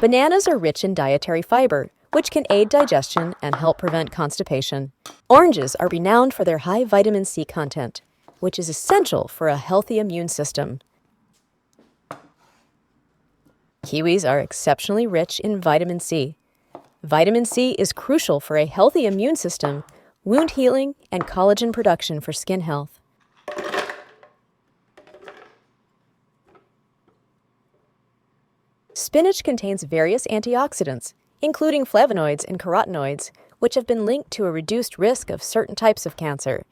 Bananas are rich in dietary fiber, which can aid digestion and help prevent constipation. Oranges are renowned for their high vitamin C content, which is essential for a healthy immune system. Kiwis are exceptionally rich in vitamin C. Vitamin C is crucial for a healthy immune system, wound healing, and collagen production for skin health. Spinach contains various antioxidants, including flavonoids and carotenoids, which have been linked to a reduced risk of certain types of cancer,